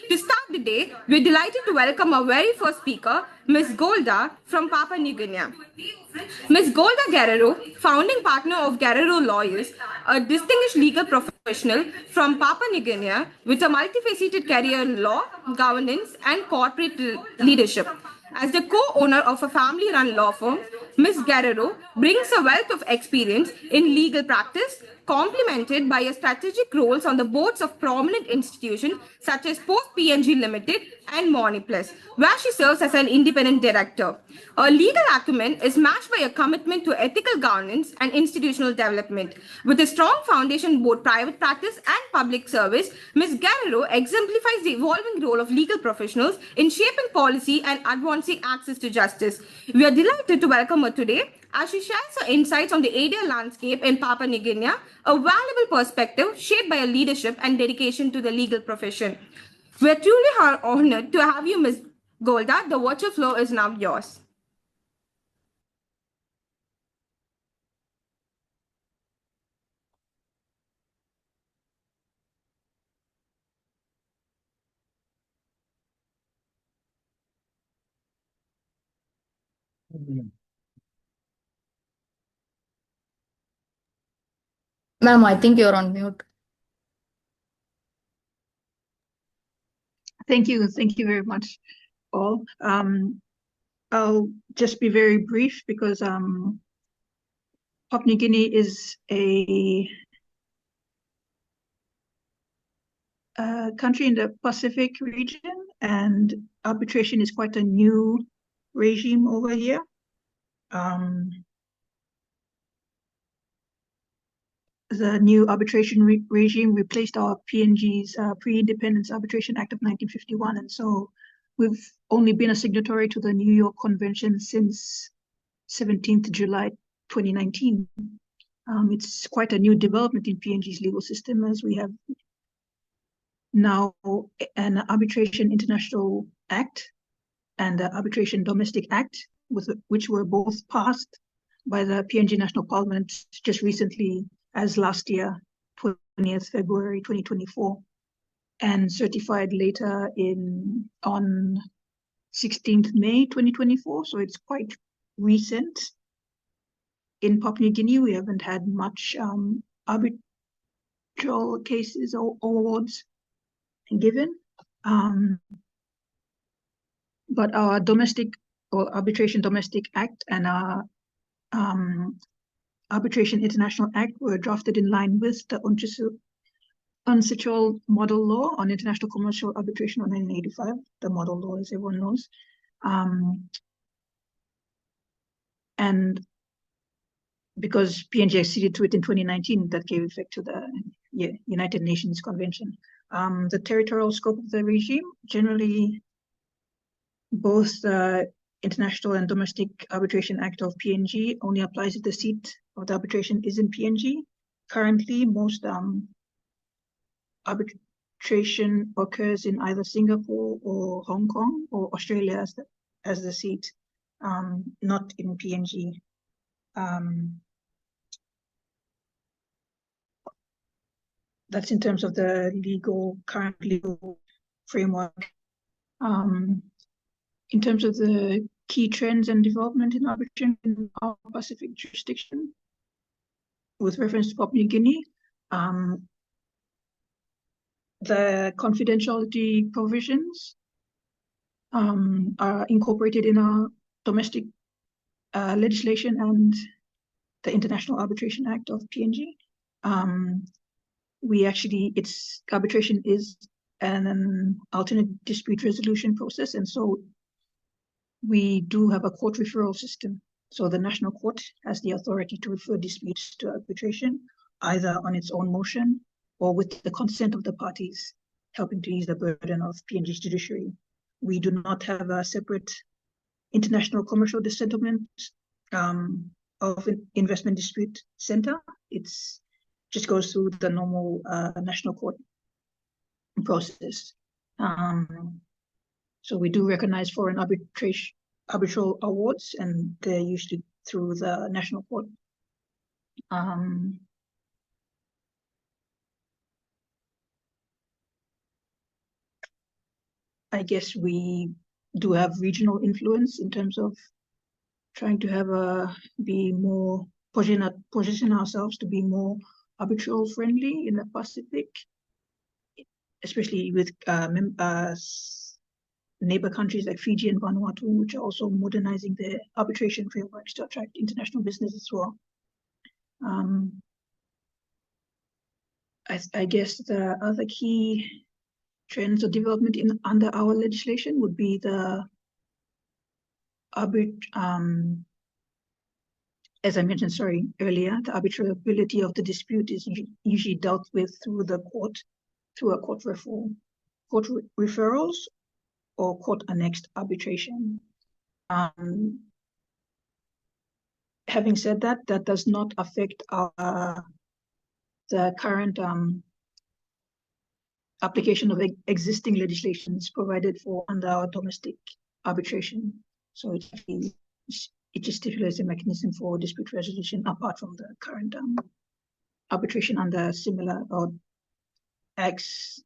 To start the day, we're delighted to welcome our very first speaker, Ms. Golda from Papua New Guinea. Ms. Golda Geroro, founding partner of Geroro Lawyers, a distinguished legal professional from Papua New Guinea with a multifaceted career in law, governance, and corporate leadership. As the co-owner of a family-run law firm, Ms. Geroro brings a wealth of experience in legal practice, complemented by her strategic roles on the boards of prominent institutions such as Post PNG Limited and Money Plus, where she serves as an independent director. Her legal acumen is matched by a commitment to ethical governance and institutional development. With a strong foundation in both private practice and public service, Ms. Geroro exemplifies the evolving role of legal professionals in shaping policy and advancing access to justice. We are delighted to welcome her today as she shares her insights on the ADR landscape in Papua New Guinea, a valuable perspective shaped by her leadership and dedication to the legal profession. We are truly honored to have you, Ms. Golda. The virtual floor is now yours. Ma'am, I think you're on mute. Thank you very much, all. I'll just be very brief because Papua New Guinea is a country in the Pacific region, and arbitration is quite a new regime over here. The new arbitration regime replaced our PNG's Pre-Independence Arbitration Act of 1951, and so we've only been a signatory to the New York Convention since 17th July 2019. It's quite a new development in PNG's legal system, as we have now an Arbitration International Act and the Arbitration Domestic Act, which were both passed by the PNG National Parliament just recently, as last year, 20th February 2024, and certified later on 16th May 2024. So it's quite recent. In Papua New Guinea, we haven't had much arbitral cases or awards given. But our domestic or Arbitration Domestic Act and our Arbitration International Act were drafted in line with the UNCITRAL Model Law on International Commercial Arbitration of 1985, the model law, as everyone knows. And because PNG acceded to it in 2019, that gave effect to the United Nations Convention. The territorial scope of the regime, generally both the International and Domestic Arbitration Act of PNG only applies if the seat of the arbitration is in PNG. Currently, most arbitration occurs in either Singapore or Hong Kong or Australia as the seat, not in PNG. That's in terms of the current legal framework. In terms of the key trends and development in arbitration in our Pacific jurisdiction, with reference to Papua New Guinea, the confidentiality provisions are incorporated in our domestic legislation and the International Arbitration Act of PNG. Arbitration is an alternate dispute resolution process, and so we do have a court referral system. So the National Court has the authority to refer disputes to arbitration, either on its own motion or with the consent of the parties, helping to ease the burden of PNG's judiciary. We do not have a separate international commercial settlement of an investment dispute center. It's just goes through the normal national court process. So we do recognize foreign arbitral awards, and they're usually through the national court. I guess we do have regional influence in terms of trying to have be more position ourselves to be more arbitral friendly in the Pacific, especially with neighbor countries like Fiji and Vanuatu, which are also modernizing their arbitration frameworks to attract international business as well. I guess the other key trends or development under our legislation would be the as I mentioned, earlier, the arbitrability of the dispute is usually dealt with through the court, through a court referrals or court annexed arbitration. Having said that, that does not affect the current application of existing legislations provided for under our domestic arbitration. So it just stipulates a mechanism for dispute resolution apart from the current arbitration under similar or acts.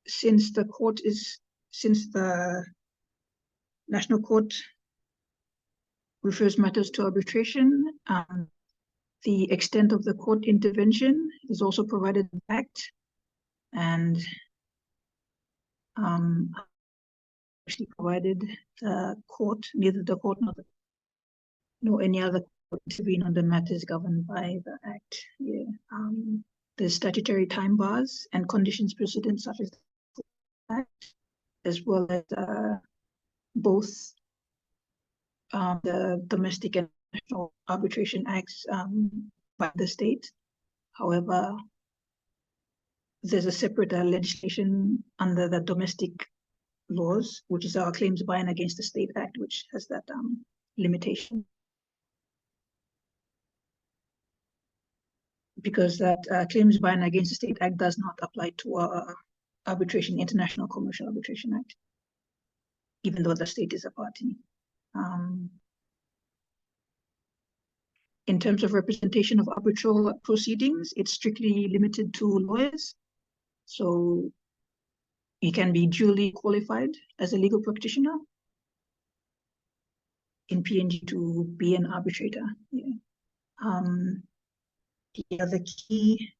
Since the National Court refers matters to arbitration, the extent of the court intervention is also provided in the Act, and actually provided the court, neither the court nor any other court intervene on the matters governed by the Act. Yeah. The statutory time bars and conditions precedent such as the Act, as well as both the domestic and national arbitration acts by the state. However, there's a separate legislation under the domestic laws, which is our Claims by and Against the State Act, which has that limitation. Because that Claims by and Against the State Act does not apply to our International Commercial Arbitration Act, even though the state is a party. In terms of representation of arbitral proceedings, it's strictly limited to lawyers. So you can be duly qualified as a legal practitioner in PNG to be an arbitrator. Yeah. The other key,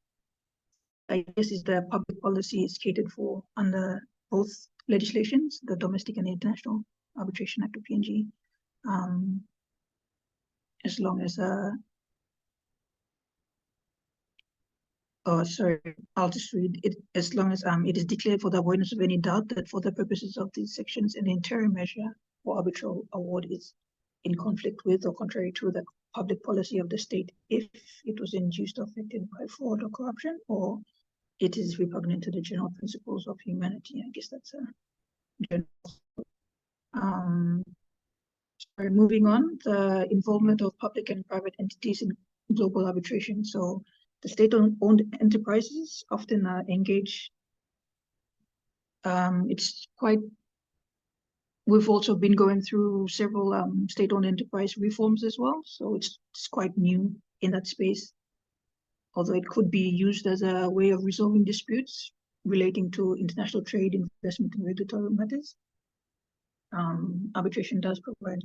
I guess, is the public policy is catered for under both legislations, the Domestic and International Arbitration Act of PNG, as long as I'll just read it. As long as it is declared for the avoidance of any doubt that for the purposes of these sections, an interim measure or arbitral award is in conflict with or contrary to the public policy of the state if it was induced or affected by fraud or corruption, or it is repugnant to the general principles of humanity. I guess that's a general. Moving on, the involvement of public and private entities in global arbitration. So the state-owned enterprises often engage. We've also been going through several state-owned enterprise reforms as well. So it's quite new in that space, although it could be used as a way of resolving disputes relating to international trade, investment, and regulatory matters. Arbitration does provide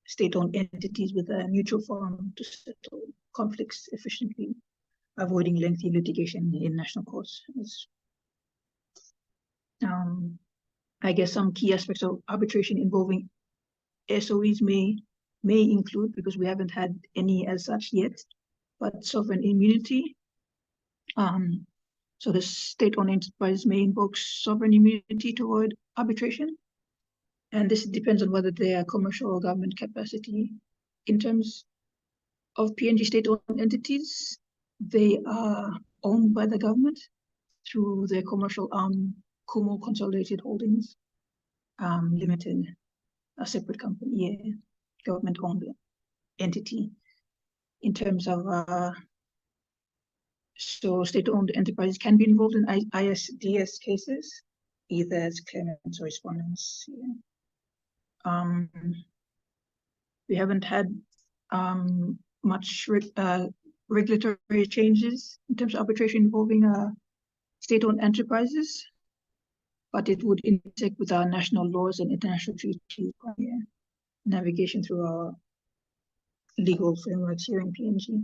state-owned entities with a neutral forum to settle conflicts efficiently, avoiding lengthy litigation in national courts. I guess some key aspects of arbitration involving SOEs may include, because we haven't had any as such yet, but sovereign immunity. So the state-owned enterprise may invoke sovereign immunity to avoid arbitration. And this depends on whether they are commercial or government capacity. In terms of PNG state-owned entities, they are owned by the government through their commercial arm, Kumo Consolidated Holdings Limited, a separate company, government-owned entity. In terms of, so state-owned enterprises can be involved in ISDS cases, either as claimants or respondents. Yeah. We haven't had much regulatory changes in terms of arbitration involving state-owned enterprises, but it would intersect with our national laws and international treaties via navigation through our legal frameworks here in PNG.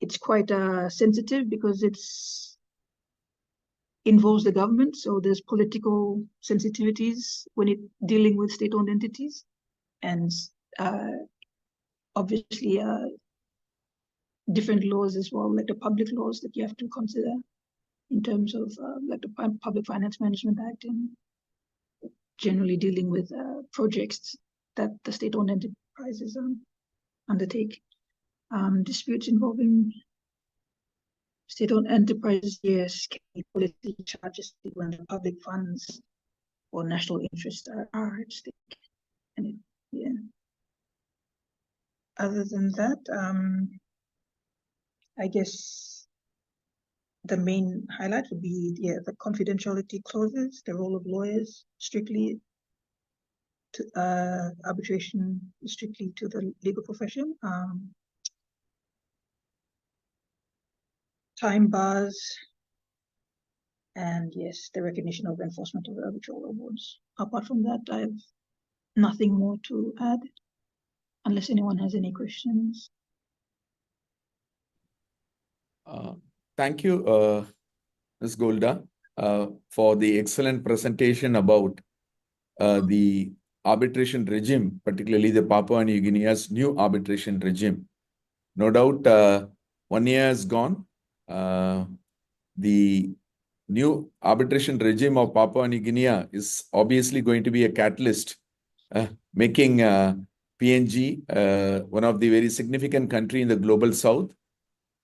It's quite sensitive because it's involves the government, so there's political sensitivities when it dealing with state-owned entities, and obviously different laws as well, like the public laws that you have to consider in terms of like the Public Finance Management Act, and generally dealing with projects that the state-owned enterprises undertake. Disputes involving state-owned enterprises, yes, can be politically charged when the public funds or national interests are at stake. And yeah. Other than that, I guess the main highlight would be the confidentiality clauses, the role of lawyers, strictly to arbitration, strictly to the legal profession. Time bars, and yes, the recognition of enforcement of the arbitral awards. Apart from that, I have nothing more to add, unless anyone has any questions. Thank you, Ms. Golda, for the excellent presentation about the arbitration regime, particularly the Papua New Guinea's new arbitration regime. No doubt, 1 year has gone. The new arbitration regime of Papua New Guinea is obviously going to be a catalyst, making PNG one of the very significant country in the global south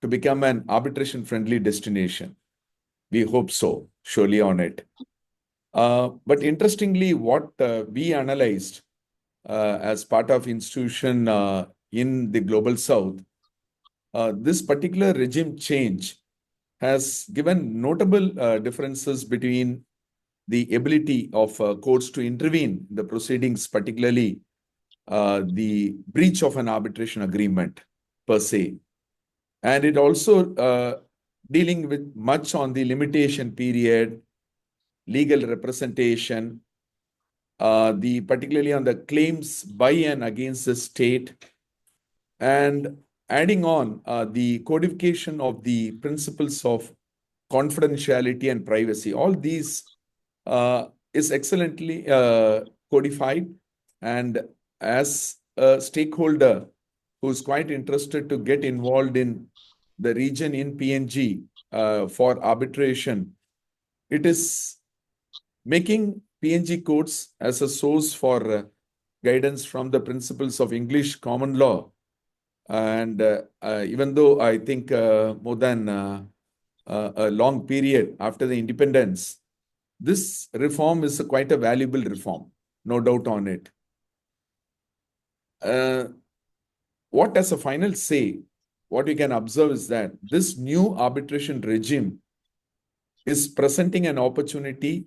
to become an arbitration-friendly destination. We hope so, surely on it. But interestingly, what we analyzed as part of institution in the global south, this particular regime change has given notable differences between the ability of courts to intervene in the proceedings, particularly the breach of an arbitration agreement per se. And it also dealing with much on the limitation period, legal representation, particularly on the claims by and against the state, and adding on the codification of the principles of confidentiality and privacy. All these is excellently codified, and as a stakeholder who's quite interested to get involved in the region in PNG for arbitration, it is making PNG courts as a source for guidance from the principles of English common law. And even though I think more than a long period after the independence, this reform is quite a valuable reform, no doubt on it. What as a final say, what we can observe is that this new arbitration regime is presenting an opportunity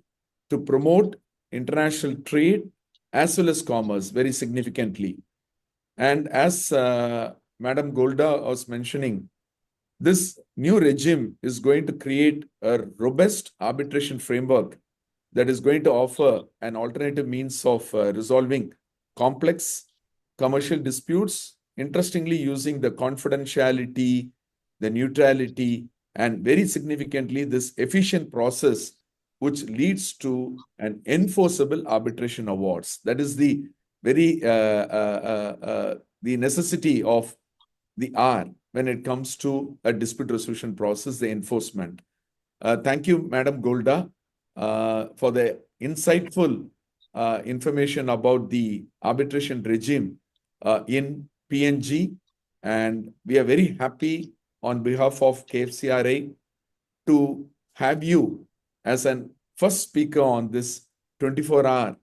to promote international trade as well as commerce very significantly. And as Madam Golda was mentioning, this new regime is going to create a robust arbitration framework that is going to offer an alternative means of resolving complex commercial disputes, interestingly using the confidentiality, the neutrality, and very significantly this efficient process which leads to an enforceable arbitration awards. That is the very the necessity of the hour when it comes to a dispute resolution process, the enforcement. Thank you, Madam Golda, for the insightful information about the arbitration regime in PNG. And we are very happy on behalf of KFCRI to have you as an first speaker on this 24-hour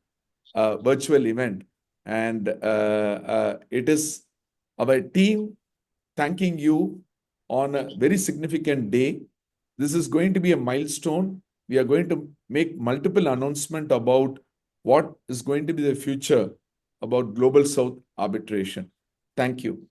virtual event. And it is our team thanking you on a very significant day. This is going to be a milestone. We are going to make multiple announcements about what is going to be the future about Global South arbitration. Thank you.